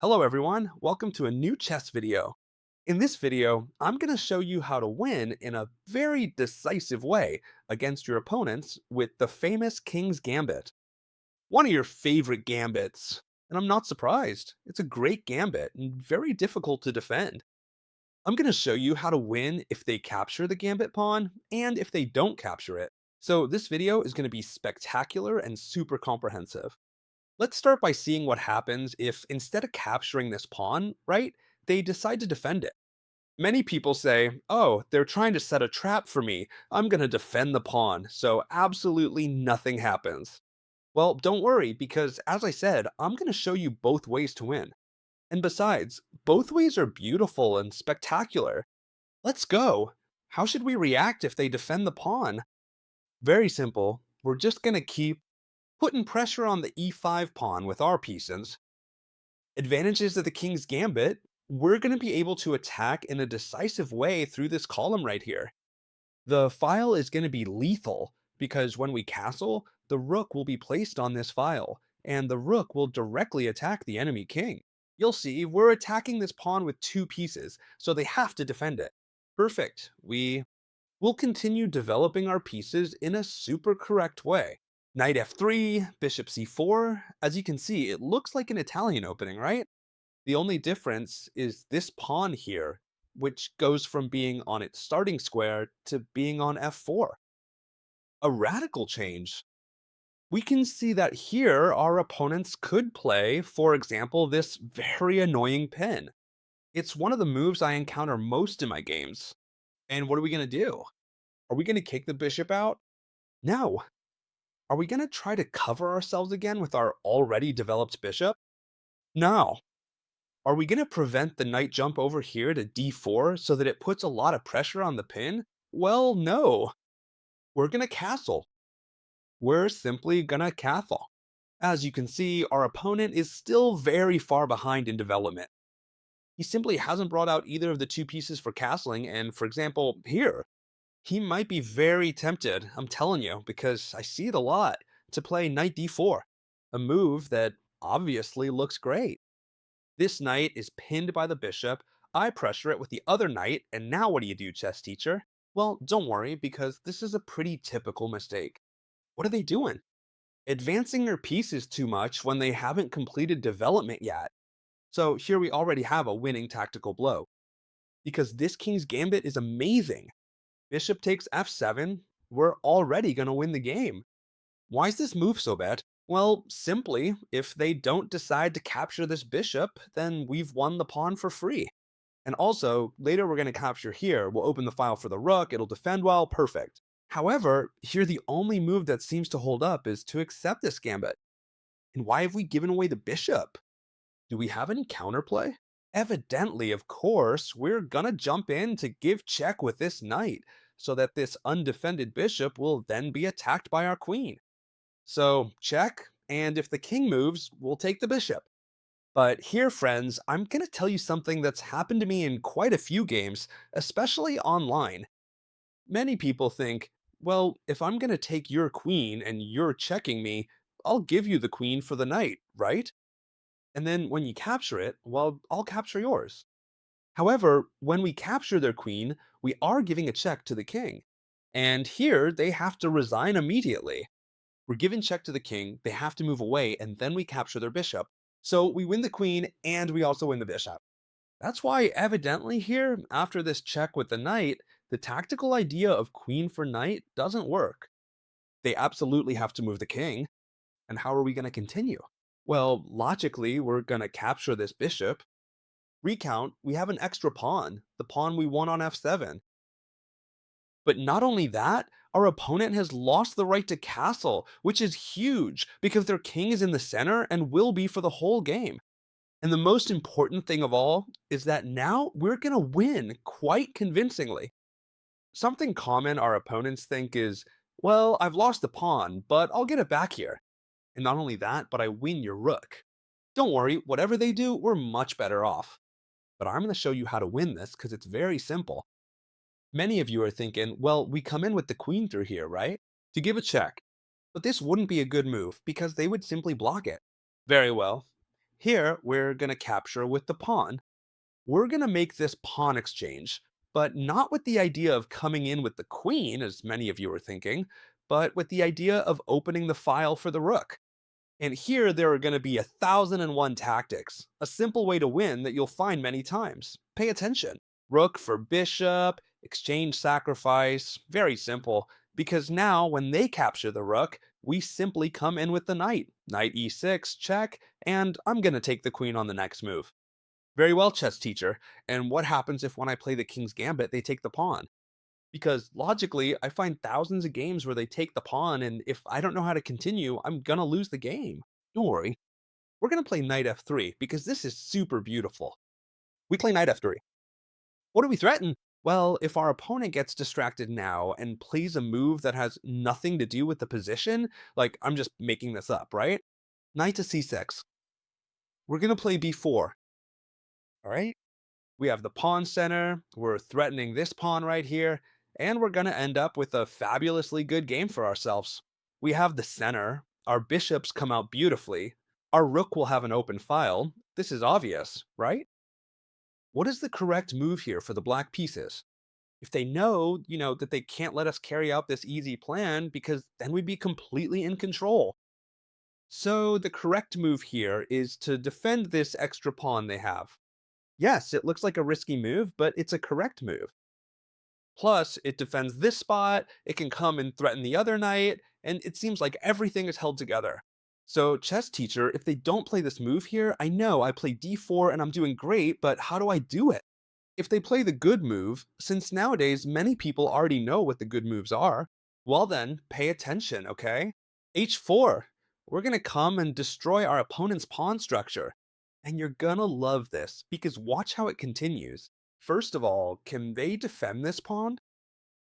Hello everyone, welcome to a new chess video. In this video, I'm going to show you how to win in a very decisive way against your opponents with the famous King's Gambit. One of your favorite gambits, and I'm not surprised. It's a great gambit and very difficult to defend. I'm going to show you how to win if they capture the gambit pawn and if they don't capture it. So this video is going to be spectacular and super comprehensive. Let's start by seeing what happens if instead of capturing this pawn, right, they decide to defend it. Many people say, oh, they're trying to set a trap for me. I'm going to defend the pawn, so absolutely nothing happens. Well, don't worry, because as I said, I'm going to show you both ways to win. And besides, both ways are beautiful and spectacular. Let's go. How should we react if they defend the pawn? Very simple. We're just going to keep putting pressure on the e5 pawn with our pieces. Advantages of the King's Gambit, we're going to be able to attack in a decisive way through this column right here. The file is going to be lethal because when we castle, the rook will be placed on this file, and the rook will directly attack the enemy king. You'll see, we're attacking this pawn with two pieces, so they have to defend it. Perfect. We will continue developing our pieces in a super correct way. Knight f3, bishop c4. As you can see, it looks like an Italian opening, right? The only difference is this pawn here, which goes from being on its starting square to being on f4. A radical change. We can see that here our opponents could play, for example, this very annoying pin. It's one of the moves I encounter most in my games. And what are we going to do? Are we going to kick the bishop out? No. Are we going to try to cover ourselves again with our already developed bishop? No. Are we going to prevent the knight jump over here to d4 so that it puts a lot of pressure on the pin? Well, no. We're going to castle. We're simply going to castle. As you can see, our opponent is still very far behind in development. He simply hasn't brought out either of the two pieces for castling, and for example, here, he might be very tempted, I'm telling you, because I see it a lot, to play knight d4, a move that obviously looks great. This knight is pinned by the bishop, I pressure it with the other knight, and now what do you do, chess teacher? Well, don't worry, because this is a pretty typical mistake. What are they doing? Advancing their pieces too much when they haven't completed development yet. So here we already have a winning tactical blow. Because this King's Gambit is amazing. Bishop takes f7, we're already going to win the game. Why is this move so bad? Well, simply, if they don't decide to capture this bishop, then we've won the pawn for free. And also, later we're going to capture here, we'll open the file for the rook, it'll defend well, perfect. However, here the only move that seems to hold up is to accept this gambit. And why have we given away the bishop? Do we have any counterplay? Evidently, of course, we're gonna jump in to give check with this knight, so that this undefended bishop will then be attacked by our queen. So, check, and if the king moves, we'll take the bishop. But here, friends, I'm gonna tell you something that's happened to me in quite a few games, especially online. Many people think, well, if I'm gonna take your queen and you're checking me, I'll give you the queen for the knight, right? And then when you capture it, well, I'll capture yours. However, when we capture their queen, we are giving a check to the king. And here, they have to resign immediately. We're giving check to the king, they have to move away, and then we capture their bishop. So we win the queen, and we also win the bishop. That's why, evidently, here, after this check with the knight, the tactical idea of queen for knight doesn't work. They absolutely have to move the king. And how are we going to continue? Well, logically, we're going to capture this bishop. Recount, we have an extra pawn, the pawn we won on f7. But not only that, our opponent has lost the right to castle, which is huge because their king is in the center and will be for the whole game. And the most important thing of all is that now we're going to win quite convincingly. Something common our opponents think is, well, I've lost the pawn, but I'll get it back here. And not only that, but I win your rook. Don't worry, whatever they do, we're much better off. But I'm going to show you how to win this because it's very simple. Many of you are thinking, well, we come in with the queen through here, right? To give a check. But this wouldn't be a good move because they would simply block it. Very well. Here, we're going to capture with the pawn. We're going to make this pawn exchange, but not with the idea of coming in with the queen, as many of you are thinking, but with the idea of opening the file for the rook. And here there are going to be 1,001 tactics, a simple way to win that you'll find many times. Pay attention. Rook for bishop, exchange sacrifice, very simple, because now when they capture the rook, we simply come in with the knight. Knight e6, check, and I'm going to take the queen on the next move. Very well, chess teacher. And what happens if when I play the king's gambit, they take the pawn? Because logically, I find thousands of games where they take the pawn, and if I don't know how to continue, I'm gonna lose the game. Don't worry. We're gonna play knight f3 because this is super beautiful. We play knight f3. What do we threaten? Well, if our opponent gets distracted now and plays a move that has nothing to do with the position, like I'm just making this up, right? Knight to c6. We're gonna play b4, all right? We have the pawn center, we're threatening this pawn right here, and we're going to end up with a fabulously good game for ourselves. We have the center, our bishops come out beautifully, our rook will have an open file. This is obvious, right? What is the correct move here for the black pieces? If they know, that they can't let us carry out this easy plan because then we'd be completely in control. So the correct move here is to defend this extra pawn they have. Yes, it looks like a risky move, but it's a correct move. Plus, it defends this spot, it can come and threaten the other knight, and it seems like everything is held together. So, chess teacher, if they don't play this move here, I know I play d4 and I'm doing great, but how do I do it? If they play the good move, since nowadays many people already know what the good moves are, well then, pay attention, okay? h4. We're gonna come and destroy our opponent's pawn structure. And you're gonna love this, because watch how it continues. First of all, can they defend this pawn?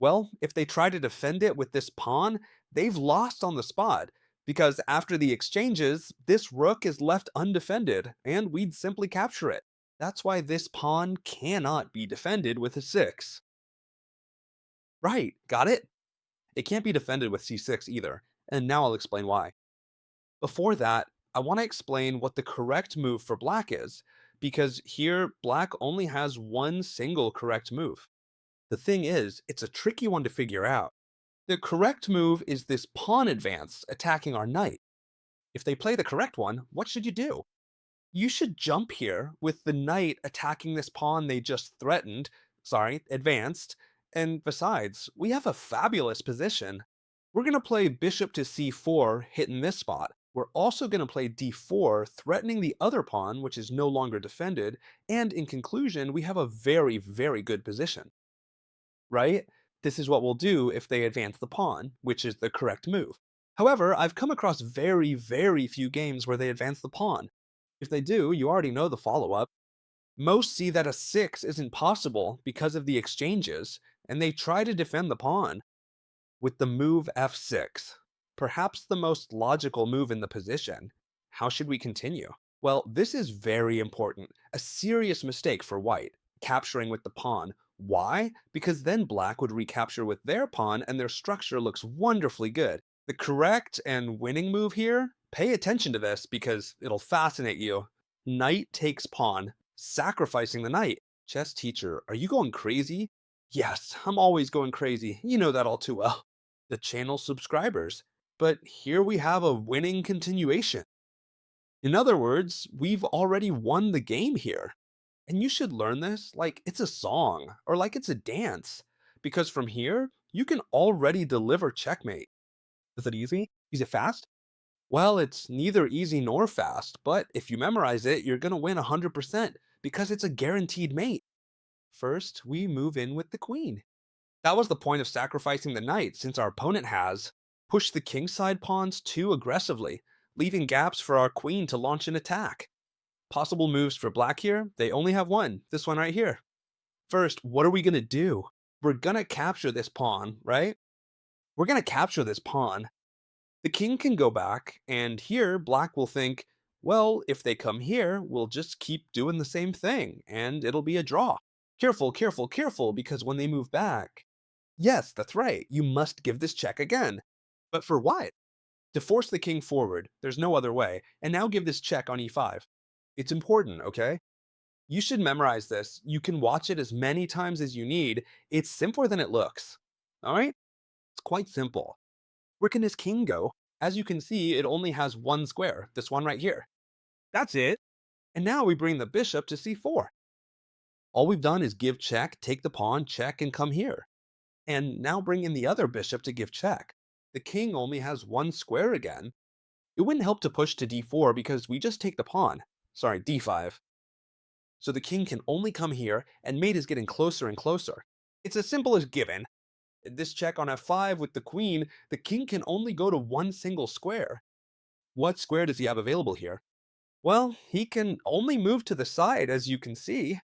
Well, if they try to defend it with this pawn, they've lost on the spot, because after the exchanges, this rook is left undefended, and we'd simply capture it. That's why this pawn cannot be defended with a 6. Right, got it? It can't be defended with c6 either, and now I'll explain why. Before that, I want to explain what the correct move for black is, because here black only has one single correct move. The thing is, it's a tricky one to figure out. The correct move is this pawn advance attacking our knight. If they play the correct one, what should you do? You should jump here with the knight attacking this pawn they just advanced, and besides, we have a fabulous position. We're going to play bishop to c4, hitting this spot. We're also going to play d4, threatening the other pawn, which is no longer defended, and in conclusion, we have a very, very good position. Right? This is what we'll do if they advance the pawn, which is the correct move. However, I've come across very, very few games where they advance the pawn. If they do, you already know the follow-up. Most see that a 6 isn't possible because of the exchanges, and they try to defend the pawn with the move f6. Perhaps the most logical move in the position. How should we continue? Well, this is very important. A serious mistake for white, capturing with the pawn. Why? Because then black would recapture with their pawn and their structure looks wonderfully good. The correct and winning move here, pay attention to this because it'll fascinate you. Knight takes pawn, sacrificing the knight. Chess teacher, are you going crazy? Yes, I'm always going crazy. You know that all too well. The channel subscribers. But here we have a winning continuation. In other words, we've already won the game here. And you should learn this like it's a song or like it's a dance. Because from here, you can already deliver checkmate. Is it easy? Is it fast? Well, it's neither easy nor fast, but if you memorize it, you're gonna win 100% because it's a guaranteed mate. First, we move in with the queen. That was the point of sacrificing the knight, since our opponent has pushed the kingside pawns too aggressively, leaving gaps for our queen to launch an attack. Possible moves for black here, they only have one, this one right here. First, what are we gonna do? We're gonna capture this pawn, right? We're gonna capture this pawn. The king can go back, and here black will think, well, if they come here, we'll just keep doing the same thing, and it'll be a draw. Careful, careful, careful, because when they move back, yes, that's right, you must give this check again. But for what? To force the king forward, there's no other way, and now give this check on e5. It's important, okay? You should memorize this. You can watch it as many times as you need. It's simpler than it looks. All right? It's quite simple. Where can this king go? As you can see, it only has one square, this one right here. That's it. And now we bring the bishop to c4. All we've done is give check, take the pawn, check, and come here. And now bring in the other bishop to give check. The king only has one square again. It wouldn't help to push to d4 because we just take the pawn. Sorry, d5. So the king can only come here, and mate is getting closer and closer. It's as simple as given. This check on f5 with the queen, the king can only go to one single square. What square does he have available here? Well, he can only move to the side, as you can see.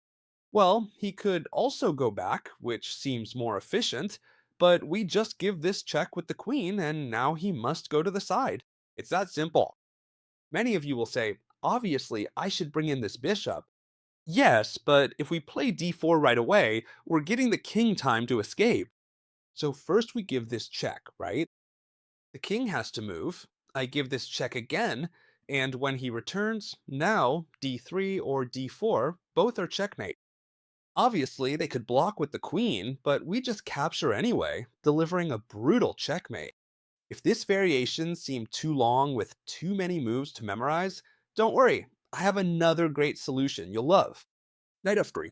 Well, he could also go back, which seems more efficient, but we just give this check with the queen, and now he must go to the side. It's that simple. Many of you will say, obviously, I should bring in this bishop. Yes, but if we play d4 right away, we're getting the king time to escape. So first we give this check, right? The king has to move. I give this check again, and when he returns, now d3 or d4, both are checkmate. Obviously, they could block with the queen, but we just capture anyway, delivering a brutal checkmate. If this variation seemed too long with too many moves to memorize, don't worry, I have another great solution you'll love. Knight f3.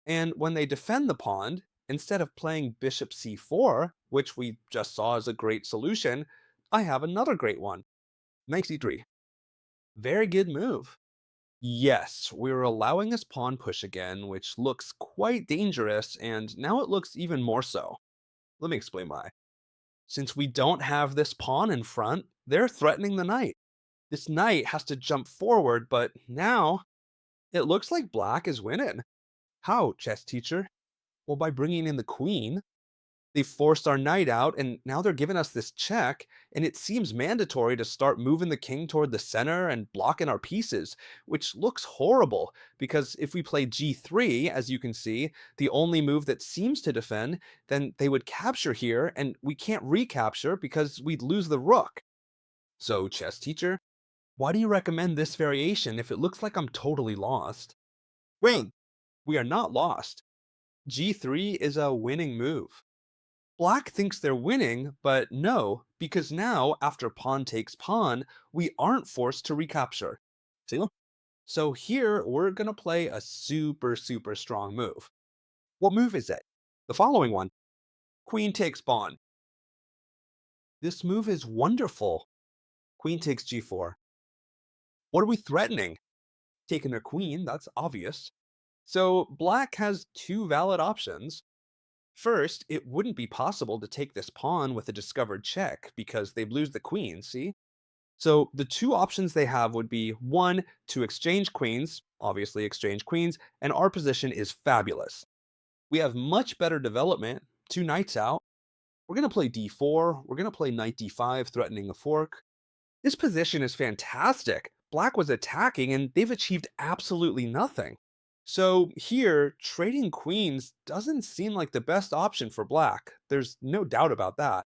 And when they defend the pawn, instead of playing bishop c4, which we just saw as a great solution, I have another great one. Knight c3. Very good move. Yes, we're allowing his pawn push again, which looks quite dangerous, and now it looks even more so. Let me explain why. Since we don't have this pawn in front, they're threatening the knight. This knight has to jump forward, but now it looks like black is winning. How, chess teacher? Well, by bringing in the queen. They forced our knight out, and now they're giving us this check, and it seems mandatory to start moving the king toward the center and blocking our pieces, which looks horrible, because if we play g3, as you can see, the only move that seems to defend, then they would capture here, and we can't recapture because we'd lose the rook. So, chess teacher, why do you recommend this variation if it looks like I'm totally lost? Wait, we are not lost. g3 is a winning move. Black thinks they're winning, but no, because now, after pawn takes pawn, we aren't forced to recapture. See? So here, we're gonna play a super strong move. What move is it? The following one. Queen takes pawn. This move is wonderful. Queen takes g4. What are we threatening? Taking their queen, that's obvious. So black has two valid options. First, it wouldn't be possible to take this pawn with a discovered check because they'd lose the queen, see? So the two options they have would be one, to exchange queens, obviously exchange queens, and our position is fabulous. We have much better development, two knights out. We're going to play d4, we're going to play knight d5, threatening a fork. This position is fantastic. Black was attacking and they've achieved absolutely nothing. So here, trading queens doesn't seem like the best option for black. There's no doubt about that.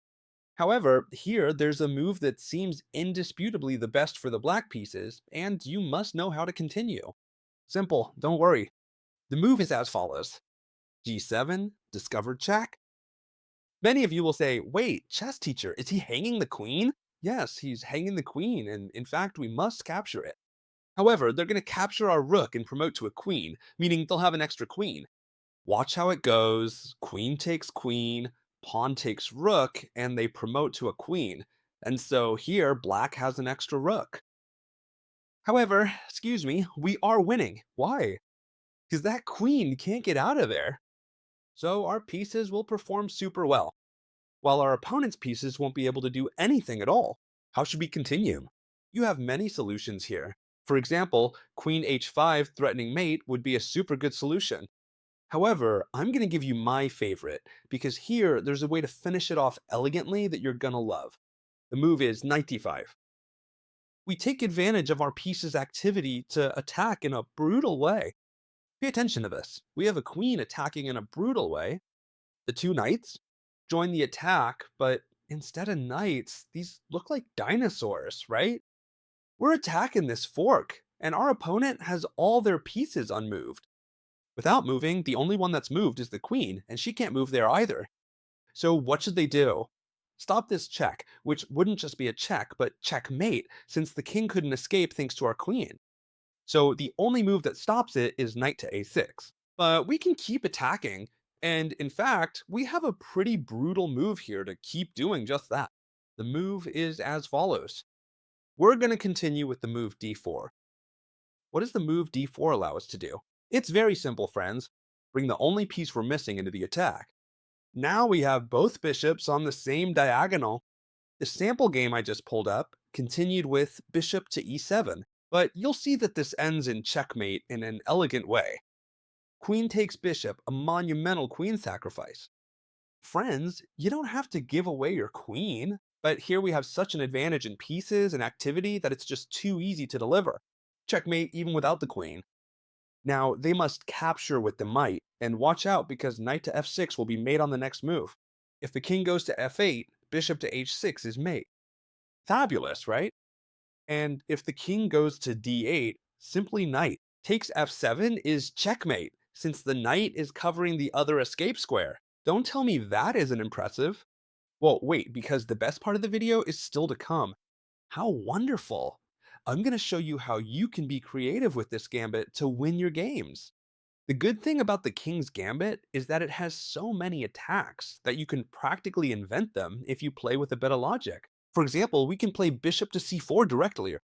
However, here there's a move that seems indisputably the best for the black pieces, and you must know how to continue. Simple, don't worry. The move is as follows. g7, discovered check. Many of you will say, wait, chess teacher, is he hanging the queen? Yes, he's hanging the queen, and in fact, we must capture it. However, they're going to capture our rook and promote to a queen, meaning they'll have an extra queen. Watch how it goes. Queen takes queen, pawn takes rook, and they promote to a queen. And so here, black has an extra rook. However, excuse me, we are winning. Why? Because that queen can't get out of there. So our pieces will perform super well, while our opponent's pieces won't be able to do anything at all. How should we continue? You have many solutions here. For example, queen h5 threatening mate would be a super good solution. However, I'm going to give you my favorite, because here there's a way to finish it off elegantly that you're going to love. The move is knight d5. We take advantage of our piece's activity to attack in a brutal way. Pay attention to this. We have a queen attacking in a brutal way. The two knights join the attack, but instead of knights, these look like dinosaurs, right? We're attacking this fork. and our opponent has all their pieces unmoved. Without moving, the only one that's moved is the queen, and she can't move there either. So what should they do? Stop this check, which wouldn't just be a check, but checkmate, since the king couldn't escape thanks to our queen. So the only move that stops it is knight to a6. But we can keep attacking, and in fact, we have a pretty brutal move here to keep doing just that. The move is as follows. We're going to continue with the move d4. What does the move d4 allow us to do? It's very simple, friends. Bring the only piece we're missing into the attack. Now we have both bishops on the same diagonal. The sample game I just pulled up continued with bishop to e7, but you'll see that this ends in checkmate in an elegant way. Queen takes bishop, a monumental queen sacrifice. Friends, you don't have to give away your queen, but here we have such an advantage in pieces and activity that it's just too easy to deliver. Checkmate even without the queen. Now, they must capture with the might, and watch out because knight to f6 will be mate on the next move. If the king goes to f8, bishop to h6 is mate. Fabulous, right? And if the king goes to d8, simply knight. Takes f7 is checkmate, since the knight is covering the other escape square. Don't tell me that isn't impressive. Well, wait, because the best part of the video is still to come. How wonderful! I'm going to show you how you can be creative with this gambit to win your games. The good thing about the King's Gambit is that it has so many attacks that you can practically invent them if you play with a bit of logic. For example, we can play bishop to c4 directly.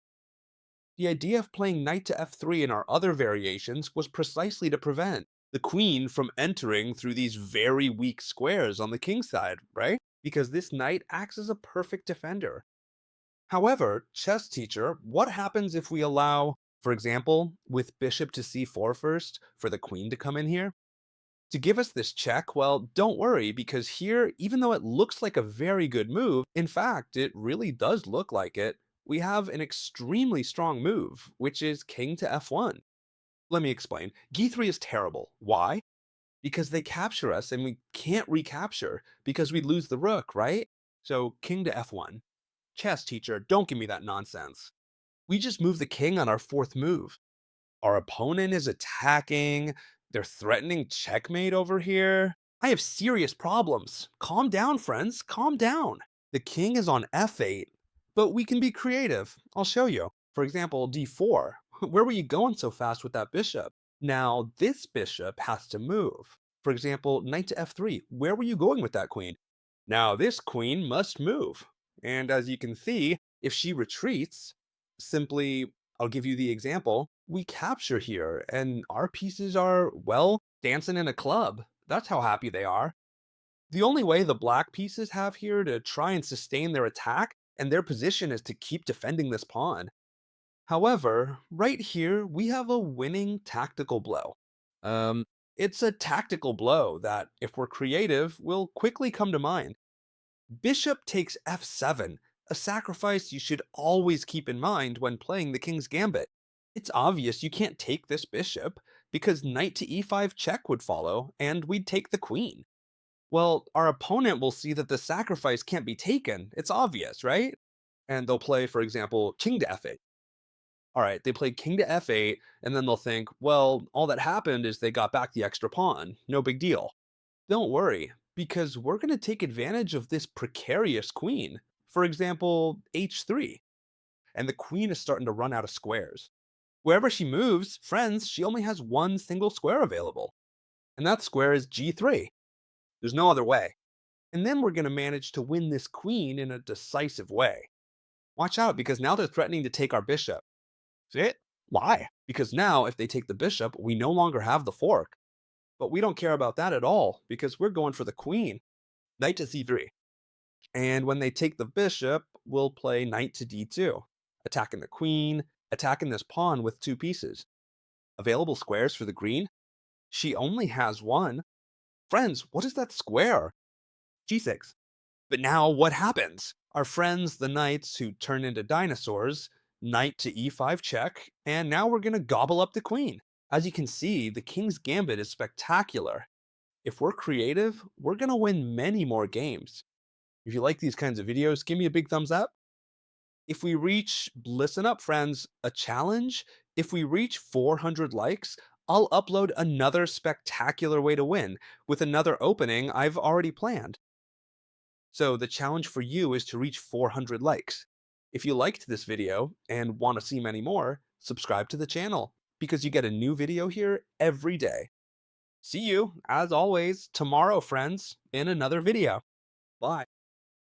The idea of playing knight to f3 in our other variations was precisely to prevent the queen from entering through these very weak squares on the king's side, right? Because this knight acts as a perfect defender. However, chess teacher, what happens if we allow, for example, with bishop to c4 first, for the queen to come in here? To give us this check, well, don't worry, because here, even though it looks like a very good move, in fact, it really does look like it, we have an extremely strong move, which is king to f1. Let me explain. g3 is terrible. Why? Because they capture us and we can't recapture because we lose the rook, right? So king to f1. Chess teacher, don't give me that nonsense. We just move the king on our fourth move. Our opponent is attacking. They're threatening checkmate over here. I have serious problems. Calm down, friends. Calm down. The king is on f8, but we can be creative. I'll show you. For example, d4. Where were you going so fast with that bishop? Now, this bishop has to move. For example, knight to f3. Where were you going with that queen? Now, this queen must move. And as you can see, if she retreats, simply, I'll give you the example, we capture here, and our pieces are, well, dancing in a club. That's how happy they are. The only way the black pieces have here to try and sustain their attack and their position is to keep defending this pawn. However, right here, we have a winning tactical blow. It's a tactical blow that, if we're creative, will quickly come to mind. Bishop takes f7, a sacrifice you should always keep in mind when playing the King's Gambit. It's obvious you can't take this bishop, because knight to e5 check would follow, and we'd take the queen. Well, our opponent will see that the sacrifice can't be taken. It's obvious, right? And they'll play, for example, king to f8. Alright, they play king to f8, and then they'll think, well, all that happened is they got back the extra pawn. No big deal. Don't worry, because we're going to take advantage of this precarious queen. For example, h3. And the queen is starting to run out of squares. Wherever she moves, friends, she only has one single square available. And that square is g3. There's no other way. And then we're going to manage to win this queen in a decisive way. Watch out, because now they're threatening to take our bishop. See it? Why? Because now, if they take the bishop, we no longer have the fork. But we don't care about that at all, because we're going for the queen. Knight to c3. And when they take the bishop, we'll play knight to d2, attacking the queen, attacking this pawn with two pieces. Available squares for the green? She only has one. Friends, what is that square? g6. But now what happens? Our friends, the knights who turn into dinosaurs, knight to e5 check, and now we're going to gobble up the queen. As you can see, the King's Gambit is spectacular. If we're creative, we're going to win many more games. If you like these kinds of videos, give me a big thumbs up. If we reach, listen up friends, a challenge, If we reach 400 likes, I'll upload another spectacular way to win with another opening I've already planned. So the challenge for you is to reach 400 likes. If you liked this video and want to see many more, subscribe to the channel because you get a new video here every day. See you, as always, tomorrow, friends, in another video. Bye.